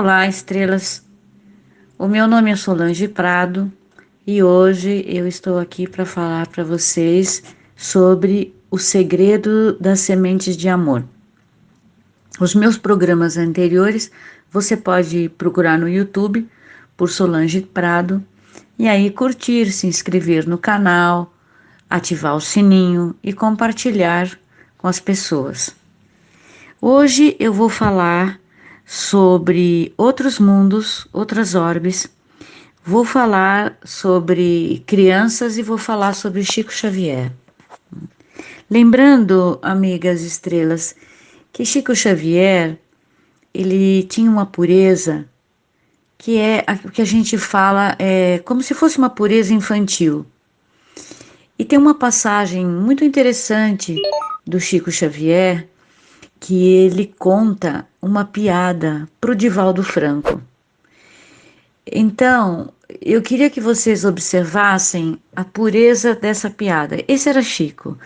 Olá, estrelas. O meu nome é Solange Prado e hoje eu estou aqui para falar para vocês sobre o segredo das sementes de amor. Os meus programas anteriores você pode procurar no YouTube por Solange Prado e aí curtir, se inscrever no canal, ativar o sininho e compartilhar com as pessoas. Hoje eu vou falar sobre outros mundos, outras orbes. Vou falar sobre crianças e vou falar sobre Chico Xavier. Lembrando, amigas estrelas, que Chico Xavier, ele tinha uma pureza que é o que a gente fala, como se fosse uma pureza infantil. E tem uma passagem muito interessante do Chico Xavier que ele conta uma piada para o Divaldo Franco. Então, eu queria que vocês observassem a pureza dessa piada. Esse era Chico.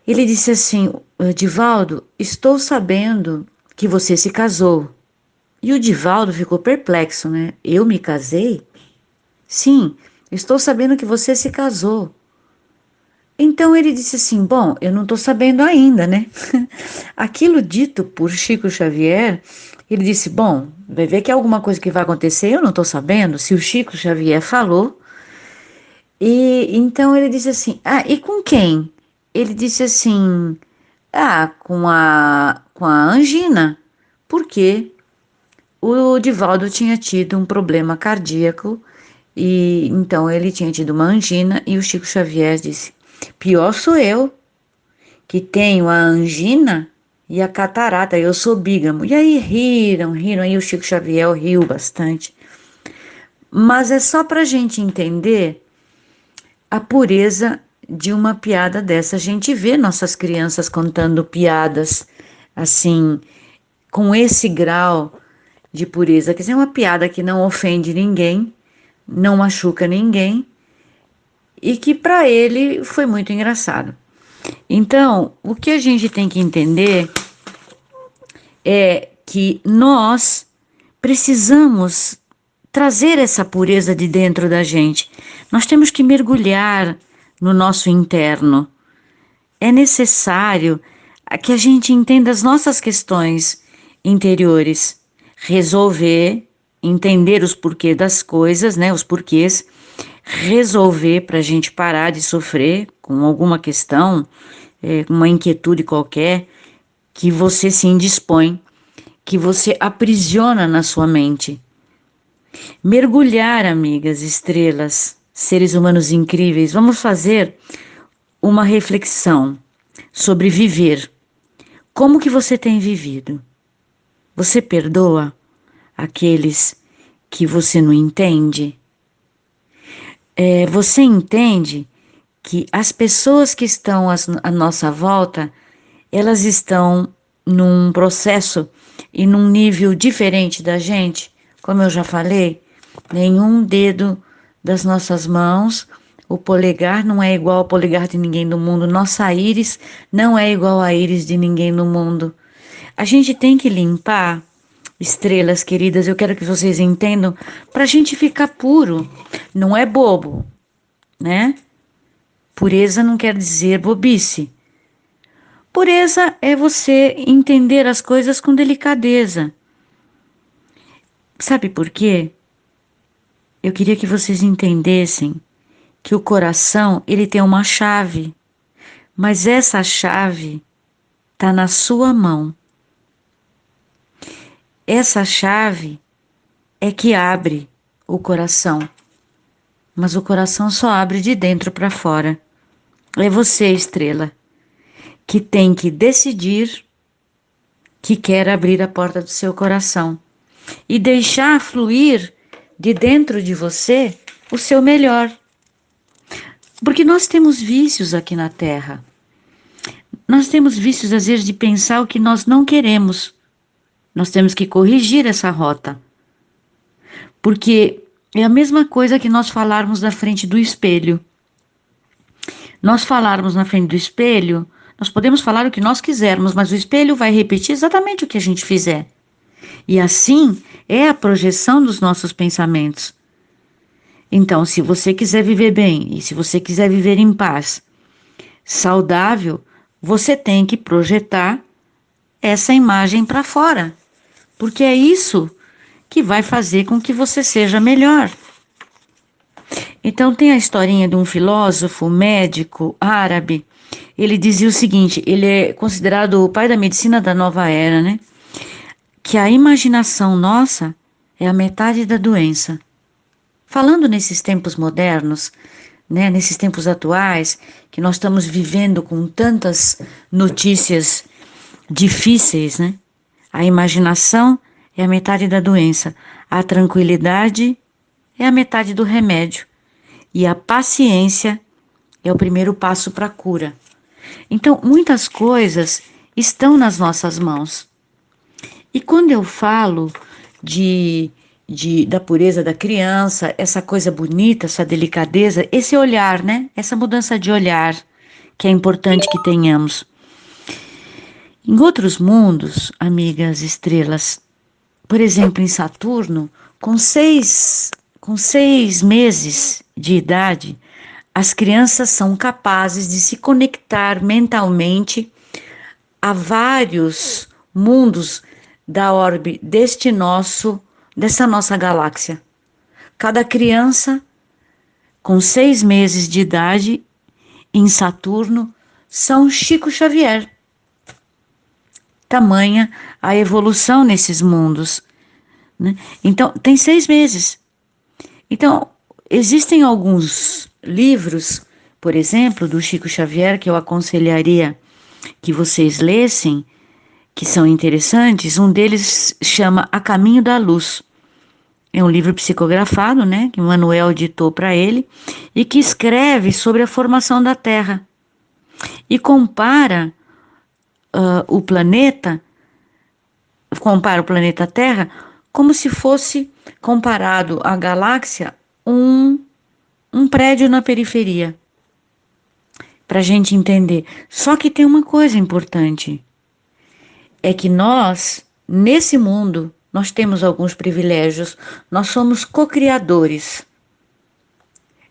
Ele disse assim: Divaldo, estou sabendo que você se casou. E o Divaldo ficou perplexo, né? Eu me casei? Sim, estou sabendo que você se casou. Então ele disse assim: bom, eu não estou sabendo ainda, né? Aquilo dito por Chico Xavier, ele disse: bom, vai ver que é alguma coisa que vai acontecer, eu não estou sabendo. Se o Chico Xavier falou. E então ele disse assim: e com quem? Ele disse assim: com a Angina. Por quê? O Divaldo tinha tido um problema cardíaco e então ele tinha tido uma angina e o Chico Xavier disse: pior sou eu, que tenho a angina e a catarata, eu sou bígamo. E aí riram, aí o Chico Xavier riu bastante. Mas é só para a gente entender a pureza de uma piada dessa. A gente vê nossas crianças contando piadas assim, com esse grau de pureza. Quer dizer, uma piada que não ofende ninguém, não machuca ninguém e que para ele foi muito engraçado. Então, o que a gente tem que entender é que nós precisamos trazer essa pureza de dentro da gente. Nós temos que mergulhar no nosso interno. É necessário que a gente entenda as nossas questões interiores, resolver, entender os porquês das coisas, né, os porquês, resolver para a gente parar de sofrer com alguma questão, uma inquietude qualquer, que você se indispõe, que você aprisiona na sua mente. Mergulhar, amigas, estrelas, seres humanos incríveis, vamos fazer uma reflexão sobre viver. Como que você tem vivido? Você perdoa aqueles que você não entende? Você entende que as pessoas que estão à nossa volta, elas estão num processo e num nível diferente da gente? Como eu já falei, nenhum dedo das nossas mãos, o polegar não é igual ao polegar de ninguém no mundo, nossa íris não é igual à íris de ninguém no mundo. A gente tem que limpar, estrelas queridas, eu quero que vocês entendam, para a gente ficar puro, não é bobo, né? Pureza não quer dizer bobice. Pureza é você entender as coisas com delicadeza. Sabe por quê? Eu queria que vocês entendessem que o coração, ele tem uma chave, mas essa chave está na sua mão. Essa chave é que abre o coração, mas o coração só abre de dentro para fora. É você, estrela, que tem que decidir que quer abrir a porta do seu coração e deixar fluir de dentro de você o seu melhor. Porque nós temos vícios aqui na Terra. Nós temos vícios, às vezes, de pensar o que nós não queremos. Nós temos que corrigir essa rota. Porque é a mesma coisa que nós falarmos na frente do espelho. Nós falarmos na frente do espelho, nós podemos falar o que nós quisermos, mas o espelho vai repetir exatamente o que a gente fizer. E assim é a projeção dos nossos pensamentos. Então, se você quiser viver bem e se você quiser viver em paz, saudável, você tem que projetar essa imagem para fora, porque é isso que vai fazer com que você seja melhor. Então, tem a historinha de um filósofo, médico árabe. Ele dizia o seguinte: ele é considerado o pai da medicina da nova era, né? Que a imaginação nossa é a metade da doença. Falando nesses tempos modernos, né, nesses tempos atuais, que nós estamos vivendo com tantas notícias difíceis, né? A imaginação é a metade da doença, a tranquilidade é a metade do remédio e a paciência é o primeiro passo para a cura. Então, muitas coisas estão nas nossas mãos. E quando eu falo da pureza da criança, essa coisa bonita, essa delicadeza, esse olhar, né? Essa mudança de olhar que é importante que tenhamos. Em outros mundos, amigas estrelas, por exemplo, em Saturno, com seis meses de idade, as crianças são capazes de se conectar mentalmente a vários mundos da orbe dessa nossa galáxia. Cada criança com 6 meses de idade em Saturno são Chico Xavier. Tamanha a evolução nesses mundos, né? Então, tem 6 meses. Então, existem alguns livros, por exemplo, do Chico Xavier, que eu aconselharia que vocês lessem, que são interessantes. Um deles chama A Caminho da Luz. É um livro psicografado, né, que Manuel ditou para ele, e que escreve sobre a formação da Terra. E compara o planeta Terra como se fosse comparado à galáxia um prédio na periferia, para a gente entender. Só que tem uma coisa importante, é que nós, nesse mundo, nós temos alguns privilégios, nós somos co-criadores.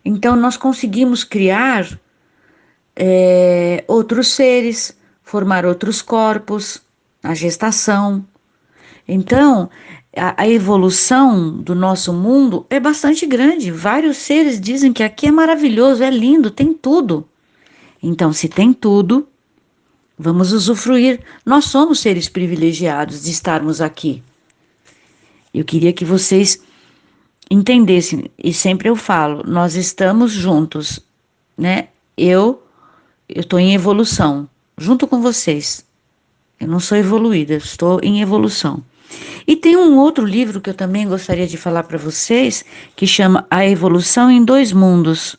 Então, nós conseguimos criar outros seres, formar outros corpos, a gestação. Então, a evolução do nosso mundo é bastante grande. Vários seres dizem que aqui é maravilhoso, é lindo, tem tudo. Então, se tem tudo, vamos usufruir. Nós somos seres privilegiados de estarmos aqui. Eu queria que vocês entendessem, e sempre eu falo, nós estamos juntos, né? Eu estou em evolução, junto com vocês. Eu não sou evoluída, estou em evolução. E tem um outro livro que eu também gostaria de falar para vocês, que chama A Evolução em Dois Mundos.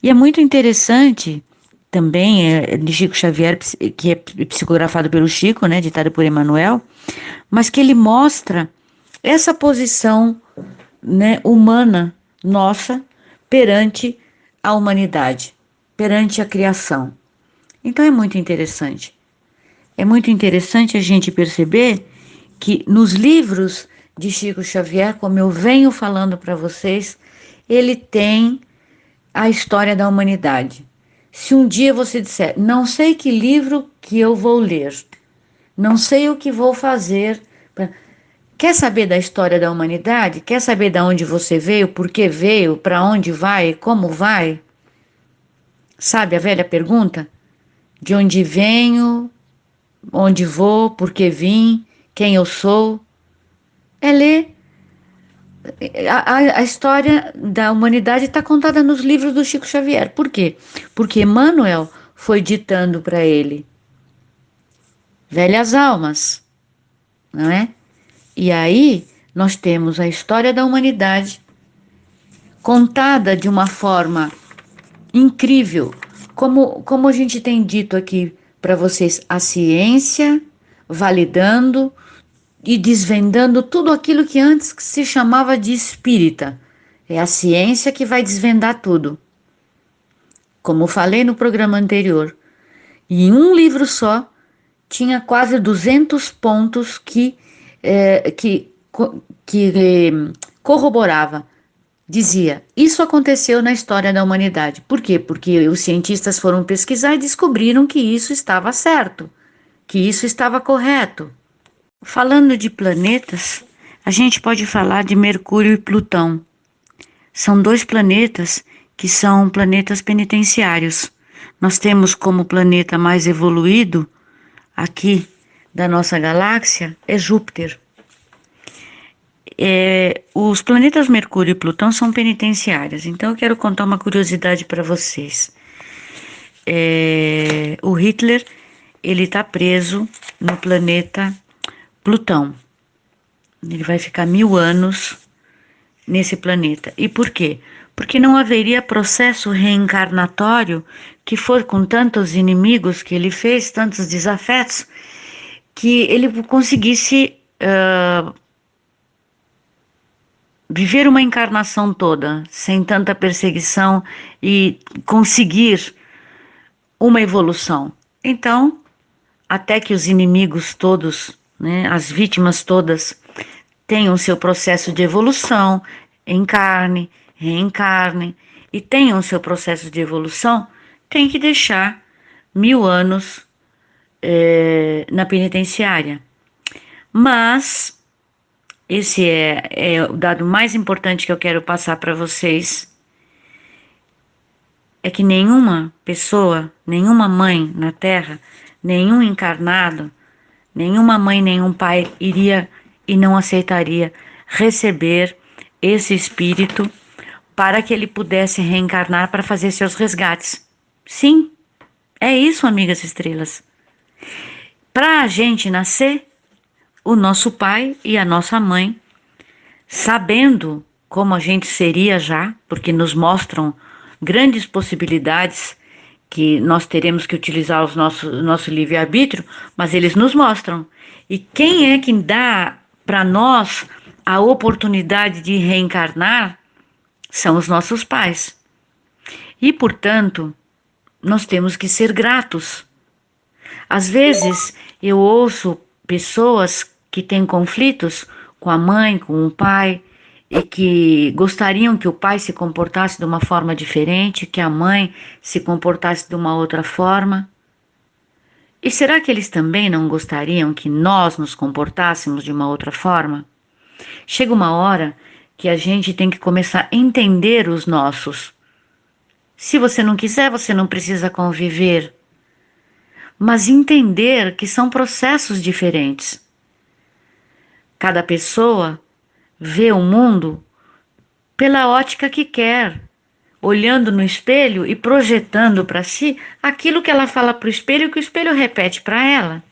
E é muito interessante, também é de Chico Xavier, que é psicografado pelo Chico, né, ditado por Emmanuel, mas que ele mostra essa posição, né, humana nossa perante a humanidade, perante a criação. Então é muito interessante. É muito interessante a gente perceber que nos livros de Chico Xavier, como eu venho falando para vocês, ele tem a história da humanidade. Se um dia você disser, não sei que livro que eu vou ler, não sei o que vou fazer, quer saber da história da humanidade? Quer saber de onde você veio, por que veio, para onde vai, como vai? Sabe a velha pergunta? De onde venho, onde vou, por que vim, quem eu sou? É ler. A história da humanidade está contada nos livros do Chico Xavier. Por quê? Porque Emmanuel foi ditando para ele velhas almas, não é? E aí nós temos a história da humanidade contada de uma forma incrível, como a gente tem dito aqui para vocês, a ciência validando e desvendando tudo aquilo que antes se chamava de espírita. É a ciência que vai desvendar tudo. Como falei no programa anterior, e em um livro só tinha quase 200 pontos que que corroborava, dizia, isso aconteceu na história da humanidade. Por quê? Porque os cientistas foram pesquisar e descobriram que isso estava certo, que isso estava correto. Falando de planetas, a gente pode falar de Mercúrio e Plutão. São dois planetas que são planetas penitenciários. Nós temos como planeta mais evoluído aqui da nossa galáxia é Júpiter. Os planetas Mercúrio e Plutão são penitenciários, então eu quero contar uma curiosidade para vocês. O Hitler, ele está preso no planeta Plutão. Ele vai ficar 1000 anos nesse planeta. E por quê? Porque não haveria processo reencarnatório que for com tantos inimigos que ele fez, tantos desafetos, que ele conseguisse viver uma encarnação toda, sem tanta perseguição e conseguir uma evolução. Então, até que os inimigos todos, né, as vítimas todas, tenham seu processo de evolução, encarne, reencarne, e tenham seu processo de evolução, tem que deixar 1000 anos na penitenciária. Mas esse é o dado mais importante que eu quero passar para vocês, é que nenhuma pessoa, nenhuma mãe na Terra, nenhum encarnado, nenhuma mãe, nenhum pai iria e não aceitaria receber esse espírito para que ele pudesse reencarnar para fazer seus resgates. Sim, é isso, amigas estrelas. Para a gente nascer, o nosso pai e a nossa mãe, sabendo como a gente seria já, porque nos mostram grandes possibilidades que nós teremos que utilizar o nosso livre-arbítrio, mas eles nos mostram. E quem é que dá para nós a oportunidade de reencarnar? São os nossos pais. E, portanto, nós temos que ser gratos. Às vezes, eu ouço pessoas que têm conflitos com a mãe, com o pai, e que gostariam que o pai se comportasse de uma forma diferente, que a mãe se comportasse de uma outra forma. E será que eles também não gostariam que nós nos comportássemos de uma outra forma? Chega uma hora que a gente tem que começar a entender os nossos. Se você não quiser, você não precisa conviver. Mas entender que são processos diferentes. Cada pessoa vê o mundo pela ótica que quer, olhando no espelho e projetando para si aquilo que ela fala para o espelho e que o espelho repete para ela.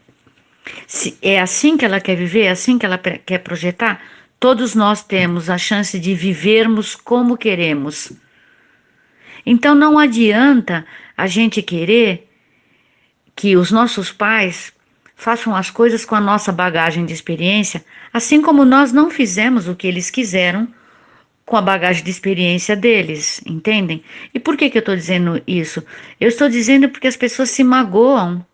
Se é assim que ela quer viver, é assim que ela quer projetar, todos nós temos a chance de vivermos como queremos. Então não adianta a gente querer que os nossos pais façam as coisas com a nossa bagagem de experiência, assim como nós não fizemos o que eles quiseram com a bagagem de experiência deles, entendem? E por que eu estou dizendo isso? Eu estou dizendo porque as pessoas se magoam,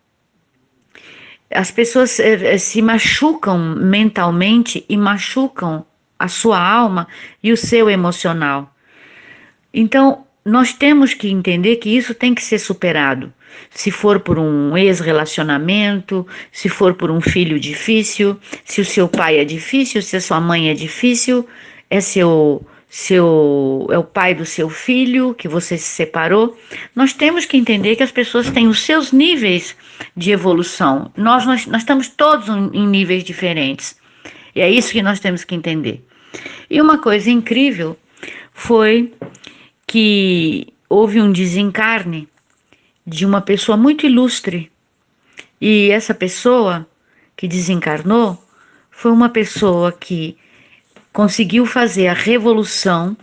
as pessoas se machucam mentalmente e machucam a sua alma e o seu emocional. Então, nós temos que entender que isso tem que ser superado. Se for por um ex-relacionamento, se for por um filho difícil, se o seu pai é difícil, se a sua mãe é difícil, é é o pai do seu filho que você se separou. Nós temos que entender que as pessoas têm os seus níveis de evolução. Nós estamos todos em níveis diferentes. E é isso que nós temos que entender. E uma coisa incrível foi que houve um desencarne de uma pessoa muito ilustre. E essa pessoa que desencarnou foi uma pessoa que conseguiu fazer a revolução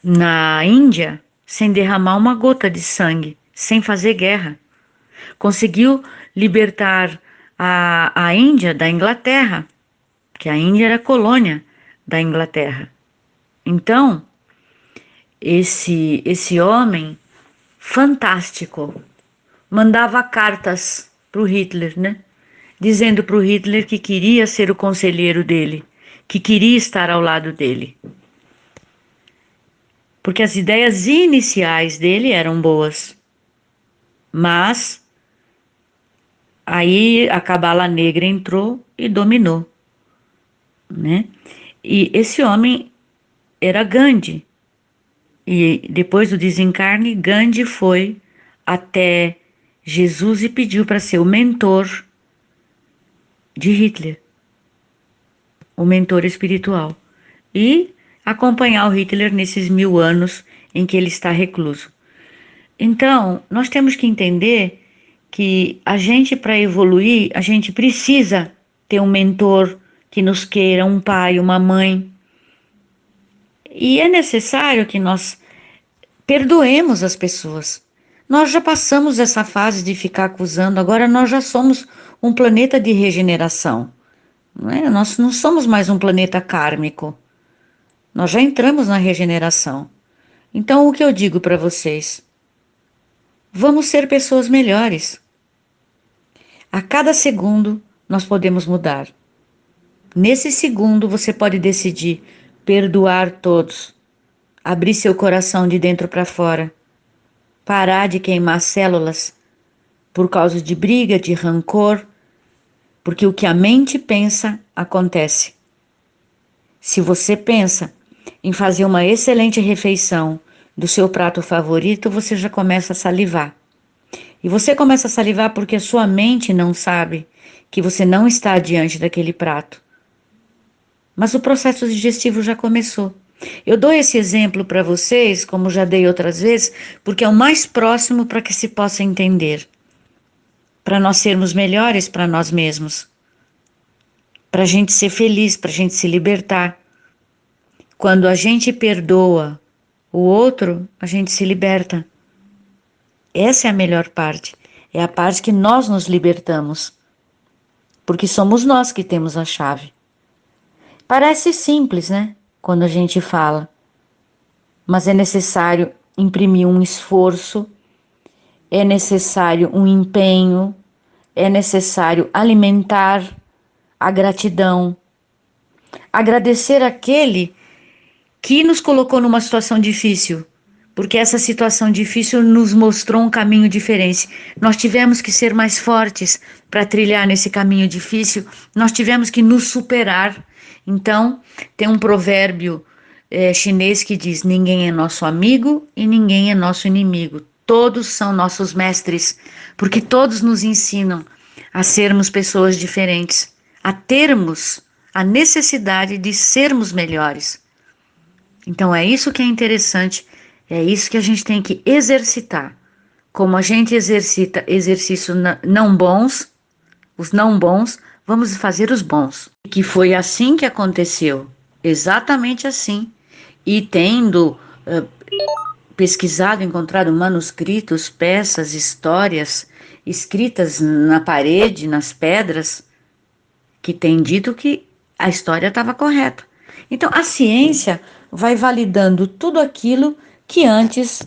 na Índia sem derramar uma gota de sangue, sem fazer guerra. Conseguiu libertar a Índia da Inglaterra, que a Índia era colônia da Inglaterra. Então, esse homem fantástico mandava cartas para o Hitler, né? dizendo para o Hitler que queria ser o conselheiro dele, que queria estar ao lado dele. Porque as ideias iniciais dele eram boas, mas aí a Cabala Negra entrou e dominou, né? E esse homem era Gandhi. E depois do desencarne, Gandhi foi até Jesus e pediu para ser o mentor de Hitler, o mentor espiritual, e acompanhar o Hitler nesses 1000 anos em que ele está recluso. Então, nós temos que entender que a gente, para evoluir, a gente precisa ter um mentor que nos queira, um pai, uma mãe. E é necessário que nós perdoemos as pessoas. Nós já passamos essa fase de ficar acusando, agora nós já somos um planeta de regeneração. Não é? Nós não somos mais um planeta kármico. Nós já entramos na regeneração. Então, o que eu digo para vocês? Vamos ser pessoas melhores. A cada segundo, nós podemos mudar. Nesse segundo, você pode decidir perdoar todos, abrir seu coração de dentro para fora, parar de queimar células por causa de briga, de rancor, porque o que a mente pensa, acontece. Se você pensa em fazer uma excelente refeição do seu prato favorito, você já começa a salivar. E você começa a salivar porque a sua mente não sabe que você não está diante daquele prato. Mas o processo digestivo já começou. Eu dou esse exemplo para vocês, como já dei outras vezes, porque é o mais próximo para que se possa entender. Para nós sermos melhores para nós mesmos. Para a gente ser feliz, para a gente se libertar. Quando a gente perdoa o outro, a gente se liberta. Essa é a melhor parte. É a parte que nós nos libertamos. Porque somos nós que temos a chave. Parece simples, né? Quando a gente fala. Mas é necessário imprimir um esforço, é necessário um empenho, é necessário alimentar a gratidão. Agradecer aquele que nos colocou numa situação difícil, porque essa situação difícil nos mostrou um caminho diferente. Nós tivemos que ser mais fortes para trilhar nesse caminho difícil, nós tivemos que nos superar. Então, tem um provérbio chinês que diz: ninguém é nosso amigo e ninguém é nosso inimigo. Todos são nossos mestres, porque todos nos ensinam a sermos pessoas diferentes, a termos a necessidade de sermos melhores. Então é isso que é interessante, é isso que a gente tem que exercitar. Como a gente exercita exercícios não bons, os não bons, vamos fazer os bons. Que foi assim que aconteceu, exatamente assim. E tendo pesquisado, encontrado manuscritos, peças, histórias escritas na parede, nas pedras, que tem dito que a história estava correta. Então, a ciência vai validando tudo aquilo que antes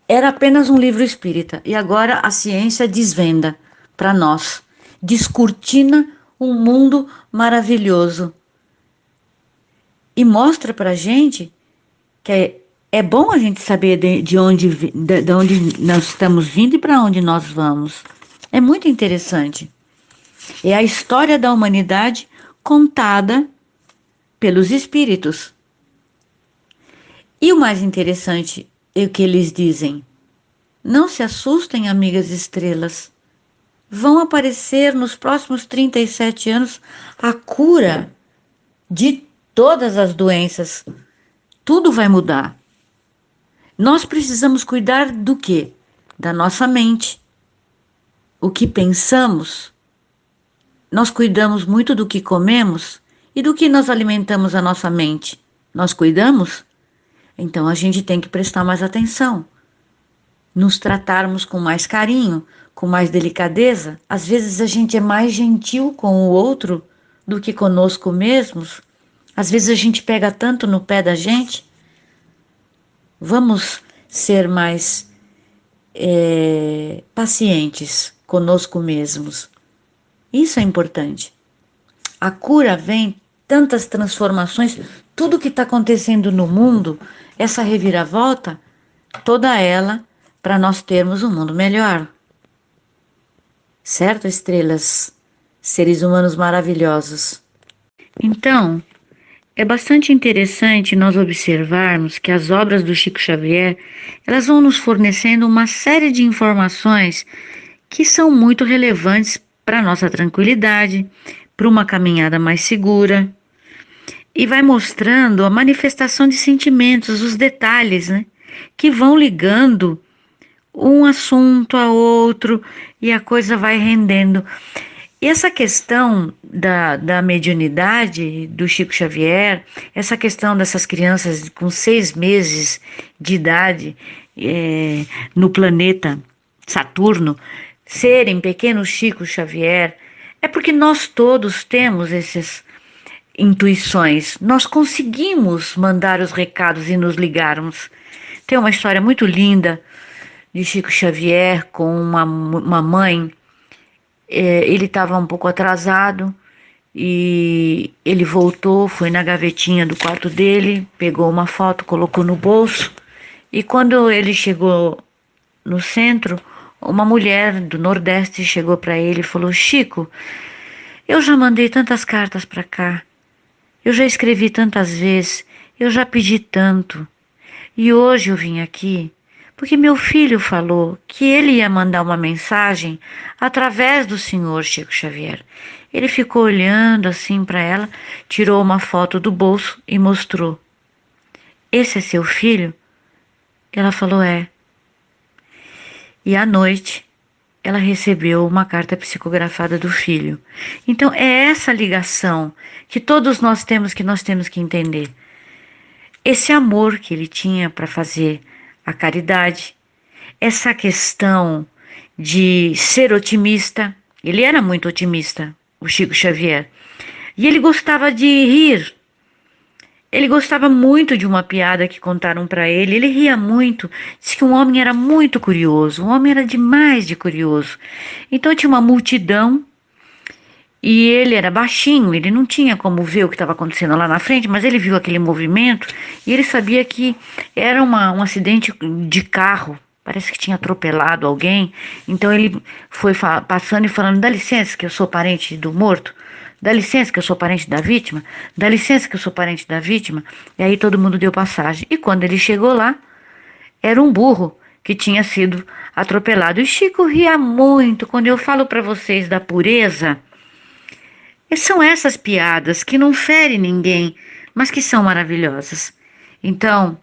era apenas um livro espírita. E agora a ciência desvenda para nós, descortina um mundo maravilhoso. E mostra para a gente que é bom a gente saber de onde nós estamos vindo e para onde nós vamos. É muito interessante. É a história da humanidade contada pelos espíritos. E o mais interessante é o que eles dizem: não se assustem, amigas estrelas. Vão aparecer nos próximos 37 anos a cura de todas as doenças. Tudo vai mudar. Nós precisamos cuidar do quê? Da nossa mente. O que pensamos. Nós cuidamos muito do que comemos e do que nós alimentamos a nossa mente. Nós cuidamos? Então a gente tem que prestar mais atenção. Nos tratarmos com mais carinho, com mais delicadeza. Às vezes a gente é mais gentil com o outro do que conosco mesmos. Às vezes a gente pega tanto no pé da gente. Vamos ser mais pacientes conosco mesmos Isso é importante. A cura vem, tantas transformações, tudo que está acontecendo no mundo, essa reviravolta, toda ela para nós termos um mundo melhor. Certo, estrelas? Seres humanos maravilhosos. Então, é bastante interessante nós observarmos que as obras do Chico Xavier, elas vão nos fornecendo uma série de informações que são muito relevantes para a nossa tranquilidade, para uma caminhada mais segura, e vai mostrando a manifestação de sentimentos, os detalhes, né, que vão ligando um assunto a outro e a coisa vai rendendo. E essa questão da mediunidade do Chico Xavier, essa questão dessas crianças com 6 meses de idade no planeta Saturno serem pequenos Chico Xavier, é porque nós todos temos essas intuições, nós conseguimos mandar os recados e nos ligarmos. Tem uma história muito linda de Chico Xavier com uma mãe. Ele estava um pouco atrasado e ele voltou, foi na gavetinha do quarto dele, pegou uma foto, colocou no bolso e quando ele chegou no centro, uma mulher do Nordeste chegou para ele e falou: Chico, eu já mandei tantas cartas para cá, eu já escrevi tantas vezes, eu já pedi tanto e hoje eu vim aqui porque meu filho falou que ele ia mandar uma mensagem através do senhor Chico Xavier. Ele ficou olhando assim para ela, tirou uma foto do bolso e mostrou. Esse é seu filho? Ela falou: é. E à noite ela recebeu uma carta psicografada do filho. Então é essa ligação que todos nós temos que entender. Esse amor que ele tinha para fazer a caridade, essa questão de ser otimista, ele era muito otimista, o Chico Xavier, e ele gostava de rir. Ele gostava muito de uma piada que contaram para ele, ele ria muito, disse que um homem era muito curioso, um homem era demais de curioso. Então tinha uma multidão e ele era baixinho, ele não tinha como ver o que estava acontecendo lá na frente, mas ele viu aquele movimento e ele sabia que era um acidente de carro, parece que tinha atropelado alguém. Então ele foi passando e falando: dá licença que eu sou parente do morto, dá licença que eu sou parente da vítima, dá licença que eu sou parente da vítima. E aí todo mundo deu passagem. E quando ele chegou lá, era um burro que tinha sido atropelado. E Chico ria muito. Quando eu falo para vocês da pureza, são essas piadas que não ferem ninguém, mas que são maravilhosas. Então,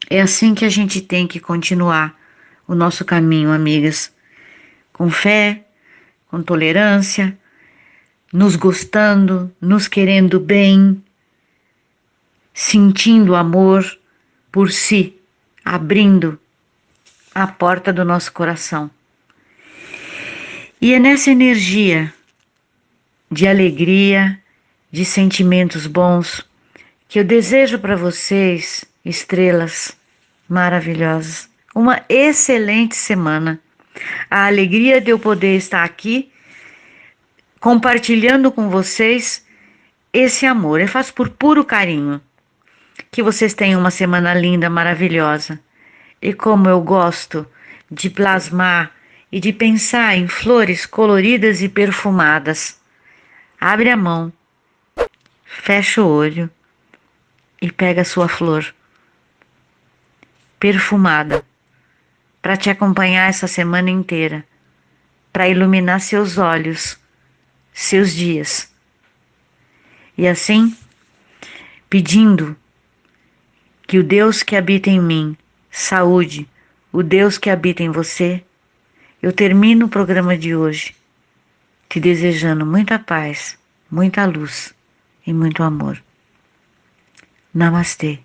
é assim que a gente tem que continuar o nosso caminho, amigas. Com fé, com tolerância, nos gostando, nos querendo bem, sentindo amor por si, abrindo a porta do nosso coração. E é nessa energia de alegria, de sentimentos bons, que eu desejo para vocês, estrelas maravilhosas, uma excelente semana. A alegria de eu poder estar aqui compartilhando com vocês esse amor. Eu faço por puro carinho. Que vocês tenham uma semana linda, maravilhosa. E como eu gosto de plasmar e de pensar em flores coloridas e perfumadas. Abre a mão, fecha o olho e pega a sua flor perfumada para te acompanhar essa semana inteira, para iluminar seus olhos, seus dias. E assim, pedindo que o Deus que habita em mim, saúde, o Deus que habita em você, eu termino o programa de hoje te desejando muita paz, muita luz e muito amor. Namastê.